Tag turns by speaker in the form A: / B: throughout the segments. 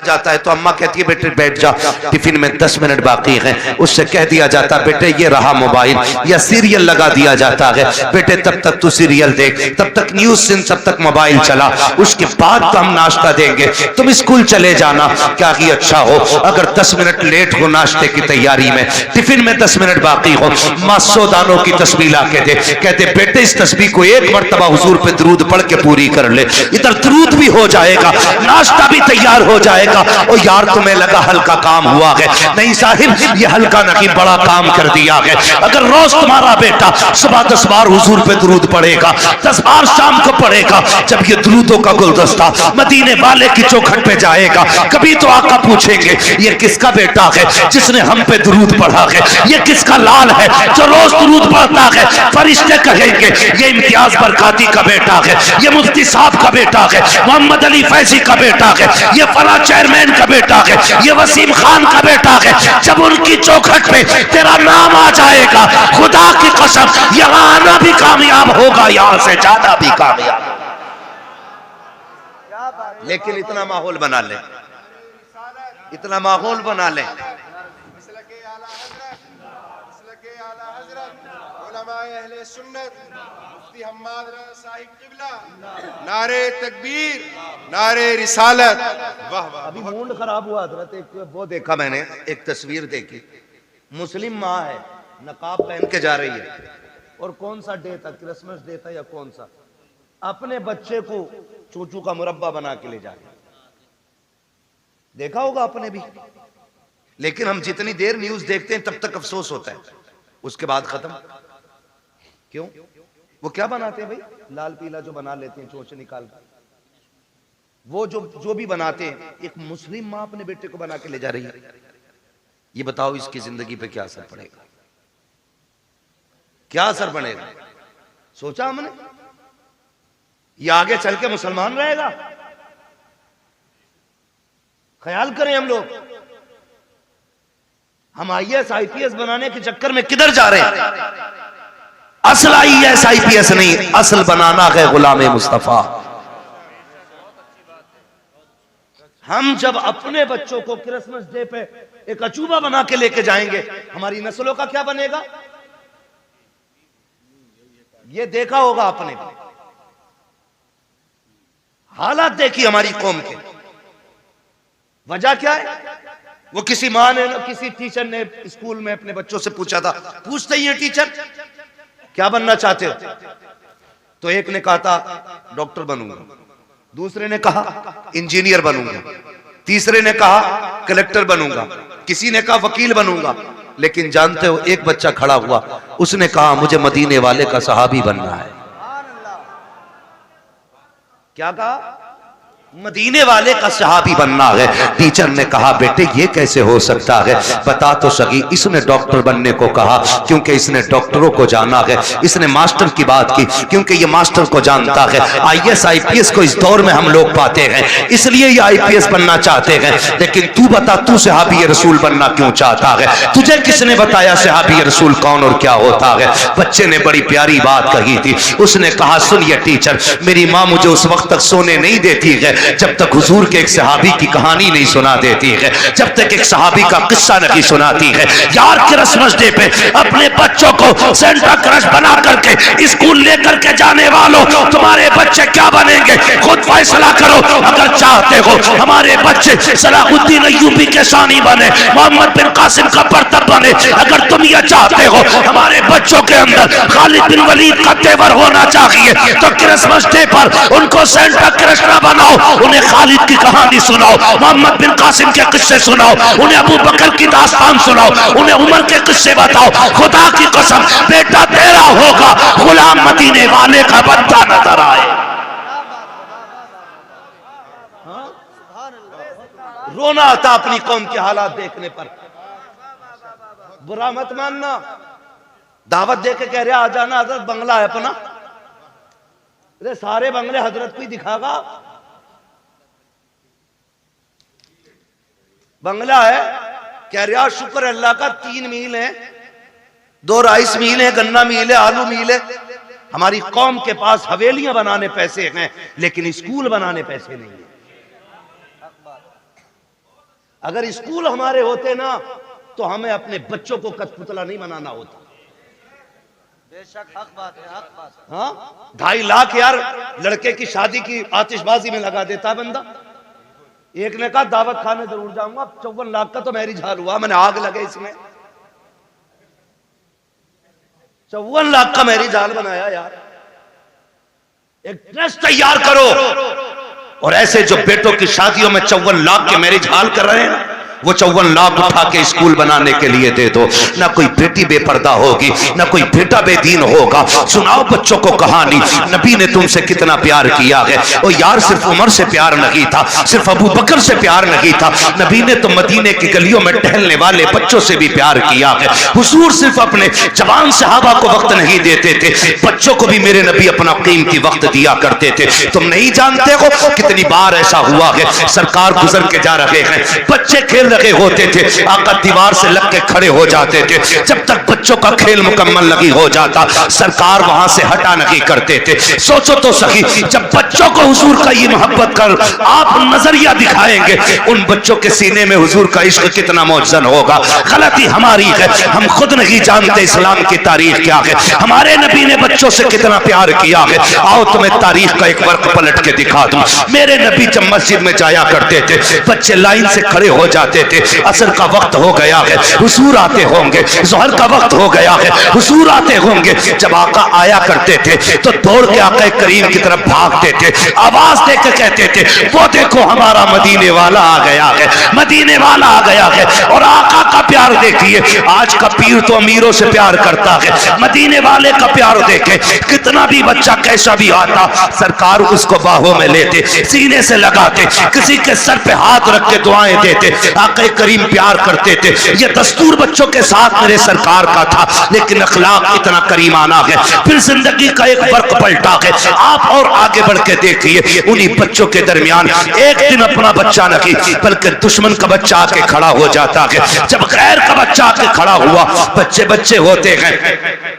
A: जाता है तो अम्मा कहती है बेटे बैठ जा, टिफिन में 10 मिनट बाकी है, उससे कह दिया जाता बेटे ये रहा मोबाइल, या सीरियल लगा दिया जाता है, बेटे तब तक तू सीरियल देख, तब तक न्यूज सुन, तब तक मोबाइल चला, उसके बाद तो हम नाश्ता देंगे, तुम स्कूल चले जाना। क्या ही अच्छा हो अगर 10 मिनट लेट हो नाश्ते की तैयारी में, टिफिन में 10 मिनट बाकी हो, माँ 100 दानों की तस्बीह ला के दे, कहते बेटे इस तस्बीह को एक मरतबा हुजूर पे दरूद पढ़ के पूरी कर ले, इधर दरूद भी हो जाएगा, नाश्ता भी तैयार हो जाएगा। और यार तुम्हें लगा हल्का काम हुआ है, नहीं साहिब ये हल्का नहीं बड़ा काम कर दिया है। अगर रोज तुम्हारा बेटा सुबह 10 बार हुजूर पे दरूद पढ़ेगा, 10 बार शाम को पढ़ेगा, जब ये दरूदों का गुलदस्ता मदीने वाले की चौखट पे जाएगा, कभी तो आका पूछेंगे ये किसका बेटा है जिसने हम पे दरूद पढ़ा है, ये किसका लाल है जो रोज दरूद पढ़ता है। फरिश्ते कहेंगे ये इम्तियाज बरकाती का बेटा है, ये मुफ्ती साहब का बेटा है, मोहम्मद अली फैजी का बेटा है, ये फला चेयरमैन का बेटा है, ये वसीम खान का बेटा है। जब उनकी चौखट पे तेरा नाम आ जाएगा, खुदा की कसम यहाँ आना भी कामयाब होगा, यहाँ से ज्यादा भी कामयाब। लेकिन इतना माहौल बना ले, इतना माहौल बना ले,
B: नारे तकबीर, नारे रिसालत। वाह वाह।
A: अभी मूड खराब हुआ हजरत, एक वो देखा मैंने, एक तस्वीर देखी, मुस्लिम माँ है, नकाब पहन के जा रही है, और कौन सा डे था, क्रिसमस डे था या कौन सा, अपने बच्चे को चूचू का मुरब्बा बना के ले जा रही है। देखा होगा आपने भी, लेकिन हम जितनी देर न्यूज देखते हैं तब तक अफसोस होता है, उसके बाद खत्म। क्यों? वो क्या बनाते हैं भाई, लाल पीला जो बना लेते हैं चोंच निकाल कर, वो जो भी बनाते हैं, एक मुस्लिम माँ अपने बेटे को बना के ले जा रही है। ये बताओ इसकी जिंदगी पे क्या असर पड़ेगा, क्या असर पड़ेगा? सोचा हमने ये आगे चल के मुसलमान रहेगा? ख्याल करें हम लोग, हम IAS IPS बनाने के चक्कर में किधर जा रहे हैं? असल IAS IPS नहीं, असल बनाना है गुलाम मुस्तफा। हम जब अपने बच्चों को क्रिसमस डे पे एक अचूबा बना के लेके जाएंगे, हमारी नस्लों का क्या बनेगा? ये देखा होगा आपने, हालात देखी हमारी कौम के। वजह क्या है? वो किसी माँ ने, किसी टीचर ने स्कूल में अपने बच्चों से पूछा था, पूछते ही है टीचर क्या बनना चाहते हो? तो एक ने कहा था डॉक्टर बनूंगा, दूसरे ने कहा इंजीनियर बनूंगा, तीसरे ने कहा कलेक्टर बनूंगा, किसी ने कहा वकील बनूंगा। लेकिन जानते हो एक बच्चा खड़ा हुआ, उसने कहा मुझे मदीने वाले का सहाबी बनना है। क्या कहा? मदीने वाले का सहाबी बनना है। टीचर ने कहा बेटे ये कैसे हो सकता है, बता तो सही। इसने डॉक्टर बनने को कहा क्योंकि इसने डॉक्टरों को जाना है, इसने मास्टर की बात की क्योंकि ये मास्टर को जानता है। IAS IPS को इस दौर में हम लोग पाते हैं, इसलिए ये IPS बनना चाहते हैं। लेकिन तू बता, तू सहाबी रसूल बनना क्यों चाहता है? तुझे किसने बताया सहाबी रसूल कौन और क्या होता है? बच्चे ने बड़ी प्यारी बात कही थी, उसने कहा सुनिए टीचर, मेरी माँ मुझे उस वक्त तक सोने नहीं देती है जब तक हुजूर के एक सहाबी की कहानी नहीं सुना देती है, जब तक एक सहाबी का किस्सा नहीं सुनाती है। यार क्रिसमस डे पे अपने बच्चों को सेंटा क्रश बना करके स्कूल लेकर के जाने वालों, तुम्हारे बच्चे क्या बनेंगे खुद फैसला करो। अगर चाहते हो हमारे बच्चे सलाहुद्दीन अय्यूबी के शानी बने, मोहम्मद बिन कासिम का बर्तब बने, अगर तुम ये चाहते हो हमारे बच्चों के अंदर खालिद बिन वलीद का तेवर होना चाहिए, तो क्रिसमस डे पर उनको सेंटा क्रश ना बनाओ, उन्हें खालिद की कहानी सुनाओ, मोहम्मद बिन कासिम के किस्से सुनाओ, उन्हें अबू बकर की दास्तान सुनाओ, उन्हें उमर के किस्से बताओ। खुदा की कसम बेटा तेरा होगा, गुलाम मदीने वाले का बच्चा नजर आए। रोना आता अपनी कौम के हालात देखने पर। बुरा मत मानना, दावत दे के कह रहे आ जाना, हजरत बंगला है अपना। अरे सारे बंगले हजरत को ही दिखागा। बंगला है, कह रहा शुक्र अल्लाह का 3 मील है, 2 राइस मील है, गन्ना मील है, आलू मील है। हमारी कौम के पास हवेलियां बनाने पैसे हैं लेकिन स्कूल बनाने पैसे नहीं है। अगर स्कूल हमारे होते ना तो हमें अपने बच्चों को कठपुतला नहीं बनाना होता।
C: बेशक हक बात है, हक बात है।
A: हाँ, 2.5 लाख यार लड़के की शादी की आतिशबाजी में लगा देता बंदा। एक ने कहा दावत खाने जरूर जाऊंगा, 54 लाख का तो मैरिज हाल हुआ, मैंने आग लगे इसमें। 54 लाख का मैरिज हाल बनाया यार। एक ट्रस्ट तैयार करो, और ऐसे जो बेटों की शादियों में 54 लाख के मैरिज हाल कर रहे हैं ना, वो 54 लाख उठा के स्कूल बनाने के लिए दे दो। ना कोई बेटी बेपर्दा होगी, ना कोई बेटा बेदीन होगा। सुनाओ बच्चों को कहानी, नबी ने तुमसे कितना प्यार किया है। और यार सिर्फ उमर से प्यार नहीं था, सिर्फ अबू बकर से प्यार नहीं था, नबी ने तो मदीने की गलियों में टहलने वाले बच्चों से भी प्यार किया है। हुजूर सिर्फ अपने जवान सहाबा को वक्त नहीं देते थे, बच्चों को भी मेरे नबी अपना कीमती वक्त दिया करते थे। तुम नहीं जानते हो कितनी बार ऐसा हुआ है, सरकार गुजर के जा रहे हैं, बच्चे खेल रहे होते थे, आका दीवार से लग के खड़े हो जाते थे। जब तक बच्चों का खेल मुकम्मल नहीं हो जाता, सरकार वहां से हटा नहीं करते थे। सोचो तो सही, जब बच्चों को हुजूर का ये मोहब्बत कर आप नजरिया दिखाएंगे, उन बच्चों के सीने में हुजूर का इश्क कितना मौजन होगा। गलती हमारी है, हम खुद नहीं जानते इस्लाम की तारीख क्या है, हमारे नबी ने बच्चों से कितना प्यार किया है। आओ तुम्हें तारीख का एक वर्क पलट के दिखा दूं। मेरे नबी जब मस्जिद में जाया करते थे, बच्चे लाइन से खड़े हो जाते थे। असर का वक्त हो गया है, हुजूर आते होंगे, जोहर का वक्त हो गया है, हुजूर आते होंगे। जब आका आया करते थे तो दौड़ के आका करीम की तरफ भागते थे, आवाज देकर कहते थे वो देखो हमारा मदीने वाला आ गया है, मदीने वाला आ गया है। और आका का प्यार देखिए, आज का पीर तो अमीरों से प्यार करता है, मदीने वाले का प्यार देखे, कितना भी बच्चा कैसा भी आता, सरकार उसको बाहों में लेते, सीने से लगाते, किसी के सर पे हाथ रख के दुआएं देते। आका करीम प्यार करते थे। ये दस्तूर बच्चों के साथ मेरे सरकार का था, लेकिन अखलाक इतना करीमाना है। फिर जिंदगी का एक वर्क पलटा है। आप और आगे बढ़ के देखिए, उन्हीं बच्चों के दरमियान एक दिन अपना बच्चा नहीं बल्कि दुश्मन का बच्चा आके खड़ा हो जाता है। जब गैर का बच्चा आके खड़ा हुआ, बच्चे बच्चे होते हैं,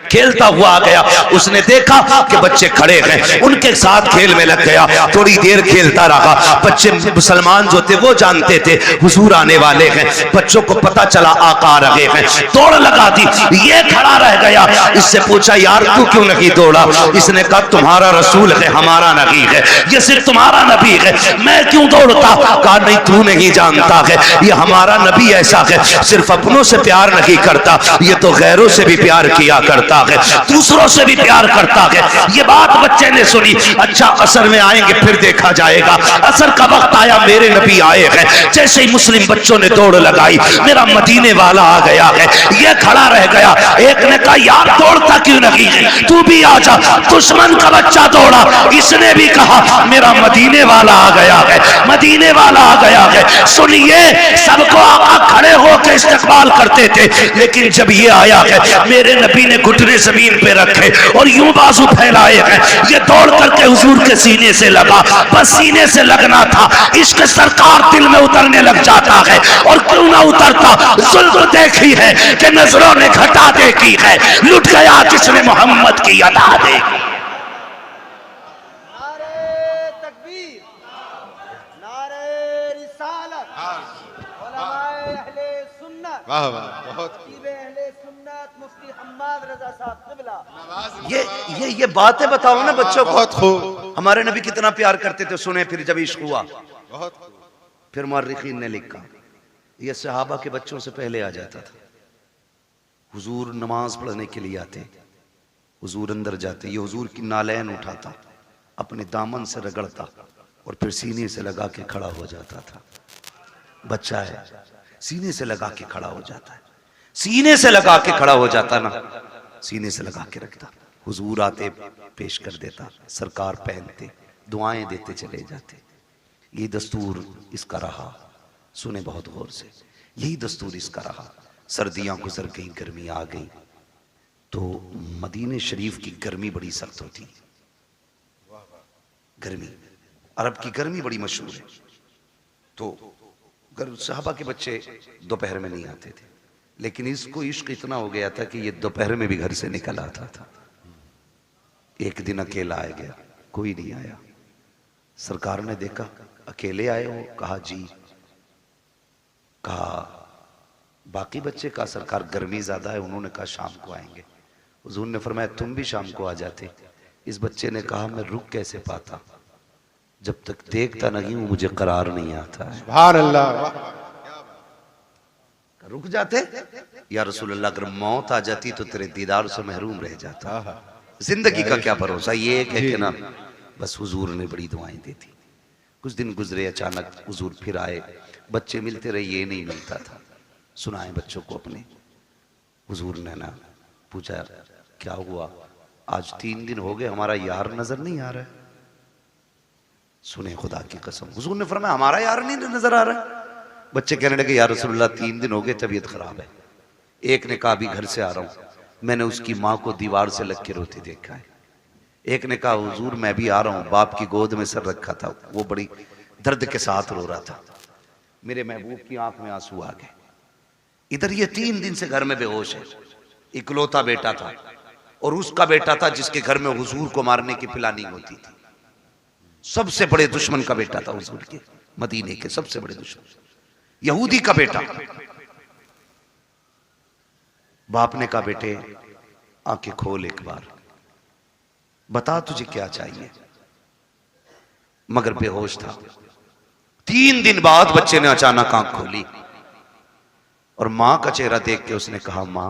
A: खेलता हुआ आ गया, उसने देखा कि बच्चे खड़े हैं, उनके साथ खेल में लग गया। थोड़ी देर खेलता रहा, बच्चे मुसलमान जो थे वो जानते थे हुजूर आने वाले हैं। बच्चों को पता चला आका आ रहे हैं, दौड़ लगा दी। ये खड़ा रह गया, इससे पूछा यार तू क्यों नहीं दौड़ा? इसने कहा तुम्हारा रसूल है, हमारा नबी है, ये सिर्फ तुम्हारा नबी है, मैं क्यों दौड़ता? कहा नहीं तू नहीं जानता है, ये हमारा नबी ऐसा है, सिर्फ अपनों से प्यार नहीं करता, ये तो गैरों से भी प्यार किया करता है, दूसरों से भी प्यार करता है। ये बात बच्चे ने सुनी। अच्छा असर में आएंगे फिर देखा जाएगा। असर का वक्त आया, मेरे नबी आए हैं। जैसे ही मुस्लिम बच्चों ने दौड़ लगाई, मेरा मदीने वाला आ गया है, ये खड़ा रह गया। एक ने कहा यार दौड़ता क्यों नहीं है, तू भी आ जा। दुश्मन का बच्चा दौड़ा, इसने भी कहा मेरा मदीने वाला आ गया है, मदीने वाला आ गया है। सुनिए, सबको आका खड़े होकर इस्तकबाल करते थे, लेकिन जब ये आया है, मेरे नबी ने घुटने जमीन पे रखे और यूं बाजू फैलाए हैं। ये दौड़ करके हुजूर के सीने से लगा, बस सीने से लगना था, इश्क सरकार दिल में उतरने लग जाता है। और क्यों ना उतरता, जुल्म देखी है कि नजरों ने घटा देखी है, लुट गया जिसने मोहम्मद की अदा देखी।
C: नारे तकबीर, नारे रिसालत, उलमाए अहले सुन्नत,
B: वाह वाह, बहुत
C: खतीबे अहले सुन्नत मुफ्ती हम्माद रजा साहब क़िबला।
A: ये बातें बताओ ना बच्चों को।
B: बहुत खूब,
A: हमारे नबी कितना प्यार करते थे, सुने फिर जब इश्क हुआ।
B: बहुत खूब।
A: फिर मुअर्रिखीन ने लिखा ये सहाबा के बच्चों से पहले आ जाता था। हुजूर नमाज पढ़ने के लिए आते, हुजूर अंदर जाते, ये हुजूर की नालैन उठाता, अपने दामन से रगड़ता और फिर सीने से लगा के खड़ा हो जाता था। बच्चा है, सीने से लगा के खड़ा हो जाता है, सीने से लगा के खड़ा हो जाता ना, सीने से लगा के रखता। हुजूर आते पेश कर देता, सरकार पहनते, दुआएं देते चले जाते। ये दस्तूर इसका रहा, सुने बहुत गौर से, यही दस्तूर इसका रहा। सर्दियां गुजर गई, गर्मी आ गई, तो मदीने शरीफ की गर्मी बड़ी सख्त होती। गर्मी, अरब की गर्मी बड़ी मशहूर है। तो सहाबा के बच्चे दोपहर में नहीं आते थे, लेकिन इसको इश्क इतना हो गया था कि ये दोपहर में भी घर से निकल आता था। एक दिन अकेला आ गया, कोई नहीं आया। सरकार ने देखा अकेले आए हो, कहा जी। कहा बाकी बच्चे का सरकार गर्मी ज्यादा है, उन्होंने कहा शाम को आएंगे। हुजूर ने फरमाया तुम भी शाम को आ जाते। इस बच्चे ने कहा मैं रुक कैसे पाता, जब तक देखता नहीं हूं मुझे करार नहीं आता है।
B: सुभान अल्लाह।
A: रुक जाते या रसूल अल्लाह, अगर मौत आ जाती तो तेरे दीदार से महरूम रह जाता। जिंदगी का क्या भरोसा, ये एक है कि ना। बस हुजूर ने बड़ी दुआएं दी थी। कुछ दिन गुजरे, अचानक हुजूर फिर आए, बच्चे मिलते रहे, ये नहीं मिलता था। सुनाए बच्चों को अपने। हुजूर ने ना पूछा क्या हुआ, आज 3 दिन हो गए हमारा यार नजर नहीं आ रहा है। सुने खुदा की कसम, हुजूर ने फरमाया हमारा यार नहीं नजर आ रहा है। बच्चे कहने लगे या रसूलल्लाह 3 दिन हो गए तबीयत खराब है। एक ने कहा अभी घर से आ रहा हूं, मैंने उसकी माँ को दीवार से लग के रोते देखा है। एक ने कहा हुजूर मैं भी आ रहा हूं, बाप की गोद में सर रखा था, वो बड़ी दर्द के साथ रो रहा था, मेरे महबूब की आंख में आंसू आ गए। इधर ये 3 दिन से घर में बेहोश है। इकलौता बेटा था और उसका बेटा था जिसके घर में हुजूर को मारने की प्लानिंग होती थी। सबसे बड़े दुश्मन का बेटा था हुजूर के, मदीने के सबसे बड़े दुश्मन, यहूदी का बेटा। बाप ने कहा बेटे आंखें खोल एक बार, बता तुझे क्या चाहिए। मगर बेहोश था। 3 दिन बाद बच्चे ने अचानक आंख खोली और मां का चेहरा देख के उसने कहा मां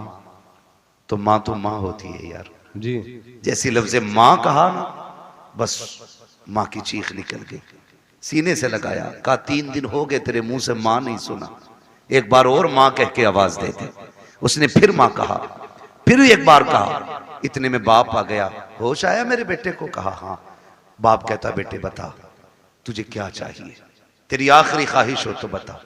A: तो मां होती है यार
B: जी।
A: जैसी लफ्ज़ मां कहा ना, बस मां की चीख निकल गई, सीने से लगाया, कहा 3 दिन हो गए तेरे मुंह से मां नहीं सुना, एक बार और मां कह के आवाज दे दे। उसने फिर मां कहा, फिर एक बार कहा। इतने में बाप आ गया, होश आया मेरे बेटे को? कहा हाँ। बाप कहता बेटे बता तुझे क्या चाहिए, तेरी आखिरी ख्वाहिश हो तो बता।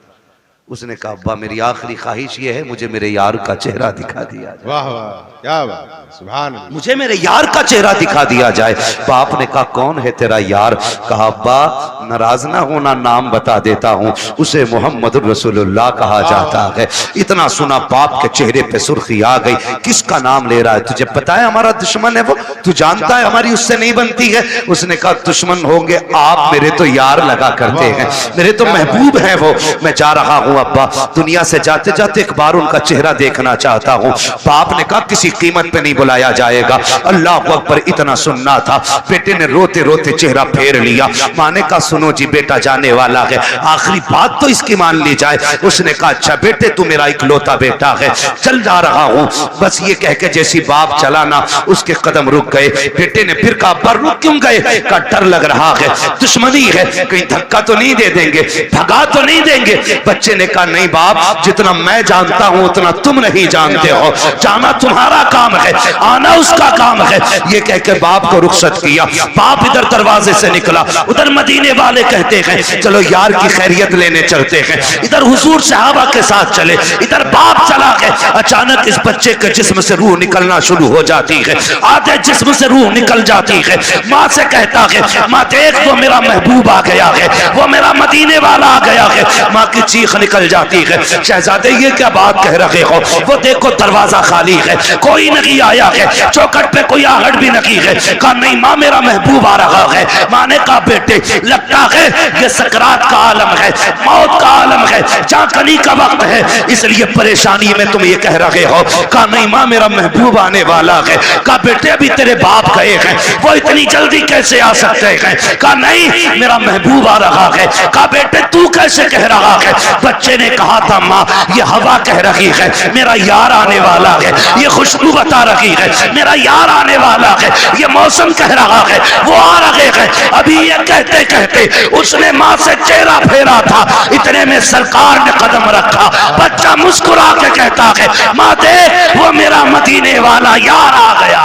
A: उसने कहा अब्बा मेरी आखिरी ख्वाहिश ये है मुझे मेरे यार का चेहरा दिखा दिया जाए।
B: वाह वाह क्या बात, सुभान अल्लाह।
A: मुझे मेरे यार का चेहरा दिखा दिया जाए। बाप ने कहा कौन है तेरा यार? कहा अब्बा नाराज ना होना, नाम बता देता हूं, उसे मोहम्मद रसूलुल्लाह कहा जाता है। इतना सुना बाप के चेहरे पे सुर्खी आ गई, किसका नाम ले रहा है? तुझे पता है हमारा दुश्मन है वो, तू जानता है हमारी उससे नहीं बनती है। उसने कहा दुश्मन होंगे आप, मेरे तो यार लगा करते हैं, मेरे तो महबूब हैं वो। मैं जा रहा हूं अब्बा, दुनिया से जाते जाते एक बार उनका चेहरा देखना चाहता हूं। बाप ने कहा किसी कीमत पे नहीं बुलाया जाएगा। अल्लाह अकबर। इतना सुनना था, बेटे ने रोते रोते चेहरा फेर लिया। मां ने कहा सुनो जी बेटा जाने वाला है, आखिरी बात तो इसकी मान ली जाए। उसने कहा अच्छा बेटे तू मेरा इकलौता बेटा है, चल जा रहा हूं। बस ये कह के जैसी बाप चला ना, उसके कदम रुक गए। बेटे ने फिर कहा पर रुक क्यों गए? का डर लग रहा है, दुश्मनी है, कहीं धक्का तो नहीं दे देंगे, भगा तो नहीं देंगे। बच्चे ने कहा नहीं बाप, जितना मैं जानता हूं उतना तुम नहीं जानते हो, जाना तुम्हारा काम है, आना उसका काम है। ये कह के बाप को रुखसत किया। बाप इधर दरवाजे से निकला, उधर मदीने वाले कहते हैं चलो यार की खैरियत लेने चलते हैं। इधर हुजूर सहाबा के साथ चले, इधर बाप चला गया। अचानक इस बच्चे के जिस्म से रूह निकलना शुरू हो जाती है, आधे जिस्म से रूह निकल जाती है। माँ से कहता है माँ देख वो मेरा महबूब आ गया है, वो मेरा मदीने वाला आ गया है। माँ की चीख निकल जाती है, शहजादे ये क्या बात कह रहे हो? वो देखो दरवाजा खाली है, कोई नहीं आया है, चौखट पे कोई आहट भी नहीं है। कहा नहीं माँ मेरा महबूब आ रहा है। माँ ने कहा बेटे लगता है ये सकरात का आलम है, मौत का आलम है, जागने का वक्त है, इसलिए परेशानी में तुम ये कह रहे हो। कहा नहीं माँ मेरा महबूब आने वाला है। कहा बेटे अभी तेरे बाप गए हैं, वो इतनी जल्दी कैसे आ सकते हैं? कहा नहीं मेरा महबूब आ रहा है। कहा बेटे तू कैसे कह रहा है? बच्चे ने कहा था माँ ये हवा कह रही है मेरा यार आने वाला है, ये खुशबू बता रही है मेरा यार आने वाला है, ये मौसम कह रहा है वो आ रहे हैं। अभी ये कहते कहते उसने माँ से चेहरा फेरा था, इतने में सरकार ने कदम रखा। बच्चा मुस्कुरा के कहता है माँ देख वो मेरा मदीने वाला यार आ गया।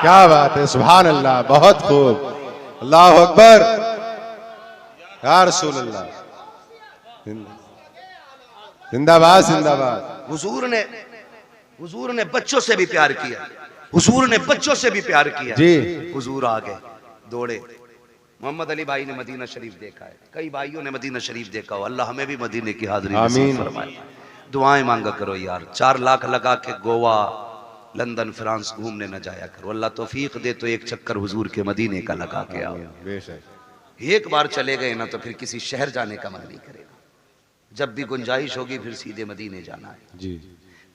B: क्या बात है, सुभान अल्लाह, बहुत खूब, अल्लाह अकबर, या रसूल अल्लाह, जिंदाबाद जिंदाबाद।
A: हुजूर ने बच्चों से भी प्यार किया, हुजूर ने बच्चों से भी प्यार किया
B: जी।
A: हुजूर आ गए दौड़े। मोहम्मद अली भाई ने मदीना शरीफ देखा है, कई भाइयों ने मदीना शरीफ देखा हो, अल्लाह हमें भी मदीने की हाजिरी नसीब फरमाए। दुआएं मांगा करो यार, 4 लाख लगा के गोवा लंदन फ्रांस घूमने न जाया करो, अल्लाह तौफीक दे तो एक चक्कर हुजूर के मदीने का लगा के आओ।
B: बेशक
A: एक बार चले गए ना तो फिर किसी शहर जाने का मन नहीं करेगा। जब भी गुंजाइश होगी फिर सीधे मदीने जाना है।
B: जी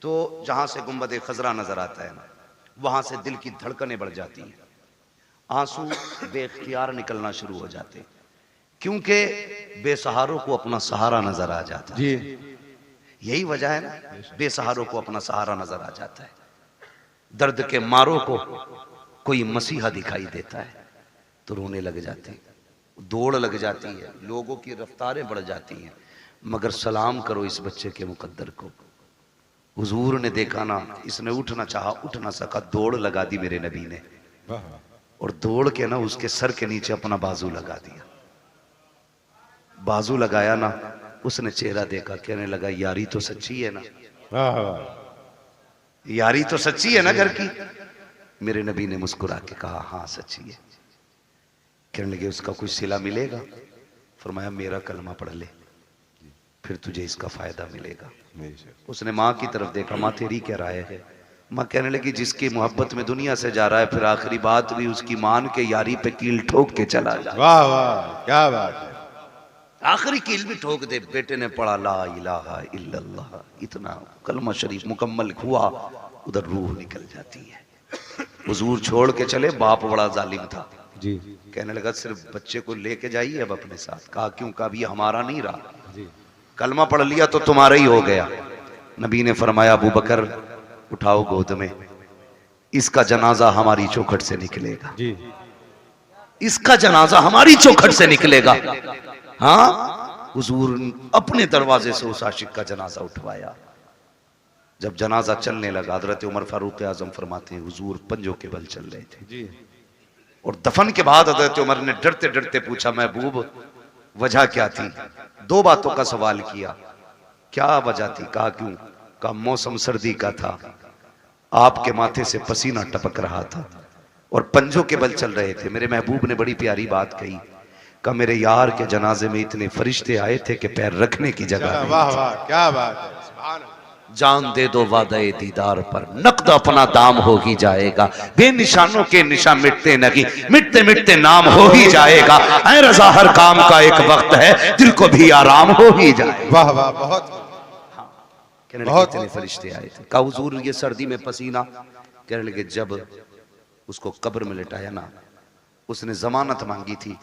A: तो जहां से गुंबद खजरा नजर आता है ना, वहां से दिल की धड़कनें बढ़ जाती हैं, आंसू बेख्तियार निकलना शुरू हो जाते हैं, क्योंकि बेसहारों को अपना सहारा नजर आ जाता है।
B: जी
A: यही वजह है ना, बेसहारों को अपना सहारा नजर आ जाता है। दर्द के मारों को कोई मसीहा दिखाई देता है तो रोने लग जाते हैं, दौड़ लग जाती है, लोगों की रफ्तारें बढ़ जाती हैं। मगर सलाम करो इस बच्चे के मुकद्दर को। हुजूर ने देखा ना, इसने उठना चाहा, उठ ना सका, दौड़ लगा दी मेरे नबी ने,
B: वाह
A: और दौड़ के ना उसके सर के नीचे अपना बाजू लगा दिया। बाजू लगाया ना, उसने चेहरा देखा, कहने लगा यारी तो सच्ची है ना,
B: वाह वाह
A: यारी तो सच्ची है ना घर की। मेरे नबी ने मुस्कुरा के कहा हाँ सच्ची है। कहने लगे उसका कुछ सिला मिलेगा? फरमाया मेरा कलमा पढ़ ले, फिर तुझे इसका फायदा मिलेगा। उसने माँ की तरफ देखा, माँ तेरी क्या राय है? माँ कहने लगी जिसकी मोहब्बत में दुनिया से जा रहा है, फिर आखिरी बात भी उसकी मान के यारी पे कील ठोक के चला जा।
B: वाह वाह क्या बात है।
A: आखिरी कील भी ठोक दे। बेटे ने पढ़ा ला इलाहा इल्लल्लाह, इतना कलमा शरीफ मुकम्मल हुआ, उधर रूह निकल जाती है। हुजूर छोड़ के चले, बाप बड़ा जालिम था।
B: जी
A: कहने लगा सिर्फ बच्चे को लेके जाइए अब अपने साथ। कहा क्यों? कहा भी हमारा नहीं रहा,
B: जी
A: कलमा पढ़ लिया तो तुम्हारा ही हो गया। नबी ने फरमाया अबू बकर उठाओ गोद में, इसका जनाजा हमारी चौखट से निकलेगा,
B: जी
A: इसका जनाजा हमारी चौखट से निकलेगा। हाँ, हुजूर अपने दरवाजे से उस आशिक का जनाजा उठवाया। जब जनाजा चलने लगा, हजरत उमर फारूक आजम फरमाते हैं हुजूर पंजों के बल चल रहे थे।
B: जी
A: और दफन के बाद हजरत उमर ने डरते डरते पूछा महबूब वजह क्या थी? दो बातों का सवाल किया। क्या वजह थी? कहा क्यों? कहा मौसम सर्दी का था, आपके माथे से पसीना टपक रहा था और पंजों के बल चल रहे थे। मेरे महबूब ने बड़ी प्यारी बात कही, कहा मेरे यार के जनाजे में इतने फरिश्ते आए थे कि पैर रखने की जगह नहीं।
B: वाह वाह क्या बात है। सुभान अल्लाह।
A: जान दे दो वादे दीदार पर, नकद अपना दाम हो ही जाएगा। बेनिशानों के निशान मिटते नहीं, मिटते मिटते नाम हो ही जाएगा। ऐ रज़ा हर काम का एक वक्त है, दिल को भी आराम हो ही जाए।
B: वाह वाह बहुत
A: कहने लगे इतने फरिश्ते आए थे। कहा हुजूर ये सर्दी में पसीना? कहने लगे जब उसको कब्र में लिटाया ना, उसने जमानत मांगी थी,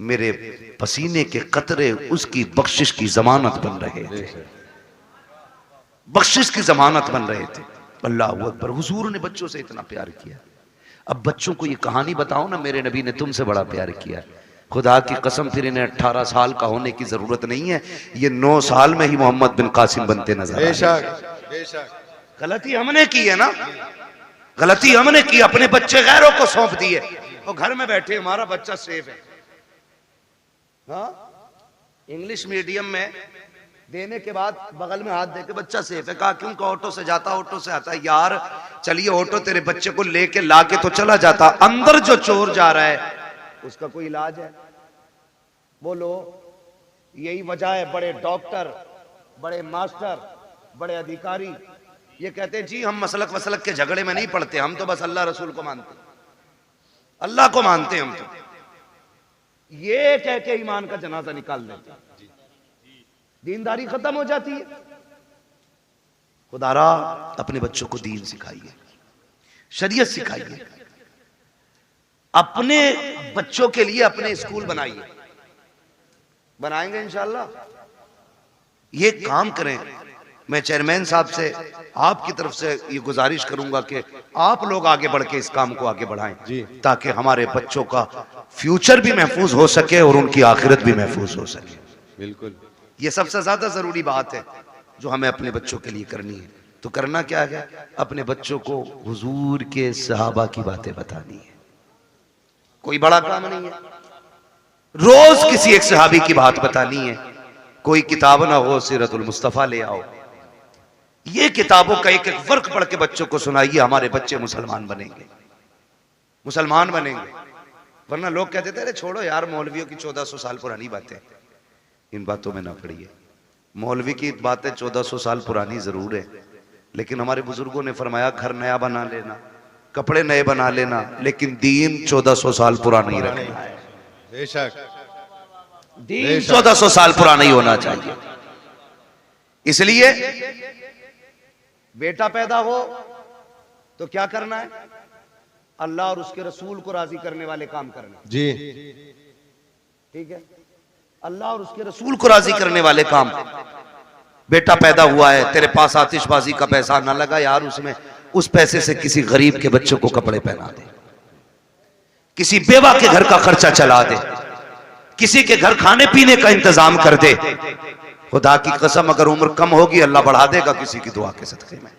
A: मेरे पसीने के कतरे उसकी बख्शिश की जमानत बन रहे थे, बख्शिश की जमानत बन रहे थे। अल्लाह अकबर। हुजूर ने बच्चों से इतना प्यार किया। अब बच्चों को ये कहानी बताओ ना, मेरे नबी ने तुमसे बड़ा प्यार किया। खुदा की कसम फिर इन्हें 18 साल का होने की जरूरत नहीं है, ये 9 साल में ही मोहम्मद बिन कासिम बनते नजर आए।
B: बेशक बेशक।
A: गलती हमने की है ना, गलती हमने की, अपने बच्चे गैरों को सौंप दिए और घर में बैठे हमारा बच्चा सेफ है। हाँ, इंग्लिश मीडियम में देने के बाद बगल में हाथ देके बच्चा सेफ है। कहा क्यों? का ऑटो से जाता, ऑटो से आता है। यार चलिए ऑटो तेरे बच्चे को लेके लाके तो चला जाता, अंदर जो चोर जा रहा है उसका कोई इलाज है? बोलो। यही वजह है बड़े डॉक्टर, बड़े मास्टर, बड़े अधिकारी ये कहते हैं जी हम मसलक वसलक के झगड़े में नहीं पड़ते, हम तो बस अल्लाह रसूल को मानते, अल्लाह को मानते हम तो। ये कह के ईमान का जनाजा निकाल देते, दीनदारी खत्म हो जाती है। खुदारा अपने बच्चों को दीन सिखाइए, शरीयत सिखाइए, अपने बच्चों के लिए अपने स्कूल बनाइए। बनाएंगे इंशाल्लाह, ये काम करें। मैं चेयरमैन साहब से आपकी तरफ से ये गुजारिश करूंगा कि आप लोग आगे बढ़ के इस काम को आगे बढ़ाएं, ताकि हमारे बच्चों का फ्यूचर भी महफूज हो सके और उनकी आखिरत भी महफूज हो सके।
B: बिल्कुल
A: ये सबसे ज्यादा जरूरी बात है जो हमें अपने बच्चों के लिए करनी है। तो करना क्या है? अपने बच्चों को हुजूर के सहाबा की बातें बतानी है। कोई बड़ा काम नहीं है, रोज किसी एक सहाबी की बात बतानी है। कोई किताब ना हो, सीरतुल मुस्तफा ले आओ, ये किताबों का एक एक वर्क पढ़ के बच्चों को सुनाइए। हमारे बच्चे मुसलमान बनेंगे, मुसलमान बनेंगे। वरना लोग कहते थे अरे छोड़ो यार मौलवियों की 1400 साल पुरानी बातें, इन बातों में ना पड़िए। मौलवी की बातें 1400 साल पुरानी जरूर है, लेकिन हमारे बुजुर्गों ने फरमाया घर नया बना लेना, कपड़े नए बना लेना, लेकिन दीन 1400 साल पुराना ही रखना है।
B: बेशक
A: दीन 1400 साल पुराना ही होना चाहिए। इसलिए बेटा पैदा हो तो क्या करना है? अल्लाह और उसके रसूल को राजी करने वाले काम करने।
B: जी
A: ठीक है, अल्लाह और उसके रसूल को राजी करने वाले काम। बेटा पैदा हुआ है, तेरे पास आतिशबाजी का पैसा ना लगा यार, उसमें उस पैसे से किसी गरीब के बच्चों को कपड़े पहना दे, किसी बेवा के घर का खर्चा चला दे, किसी के घर खाने पीने का इंतजाम कर दे। खुदा की कसम अगर उम्र कम होगी अल्लाह बढ़ा देगा किसी की दुआ के सदके में।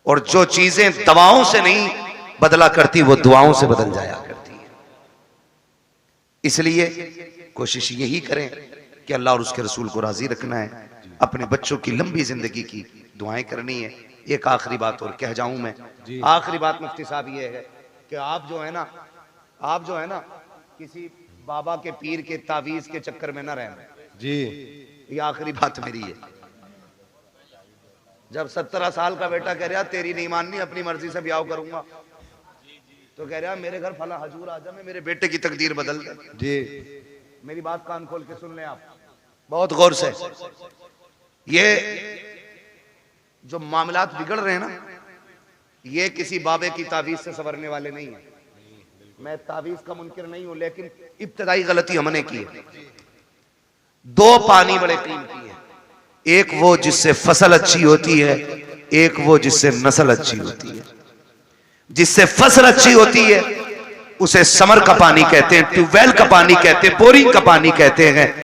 A: और जो चीजें दवाओं से नहीं बदला करती वो दुआओं से बदल जाया करती है। इसलिए कोशिश यही करें कि अल्लाह और उसके रसूल को राजी रखना है, अपने बच्चों की लंबी जिंदगी की दुआएं करनी है। एक आखिरी बात और कह जाऊं मैं, आखिरी बात मुफ्ती साहब ये है कि आप जो है ना किसी बाबा के पीर के तावीज के चक्कर में ना रहना
B: जी।
A: ये आखिरी बात मेरी है। जब 17 साल का बेटा कह रहा तेरी नहीं माननी, अपनी मर्जी से ब्याह करूंगा, तो कह रहा मेरे घर फला हजूर आजा, मैं मेरे बेटे की तकदीर बदल दे।
B: जी
A: मेरी बात कान खोल के सुन लें आप बहुत गौर से। ये जो मामलात बिगड़ रहे हैं ना, ये किसी बाबे की तावीज से संवरने वाले नहीं है। मैं तावीज का मुनकिर नहीं हूं, लेकिन इब्तदाई गलती हमने की है। दो पानी बड़े कीमती है, एक वो जिससे फसल अच्छी होती है, एक वो जिससे नस्ल अच्छी होती है। जिससे फसल अच्छी होती है उसे समर का पानी कहते हैं, ट्यूबवेल का पानी कहते हैं, बोरिंग का पानी कहते हैं।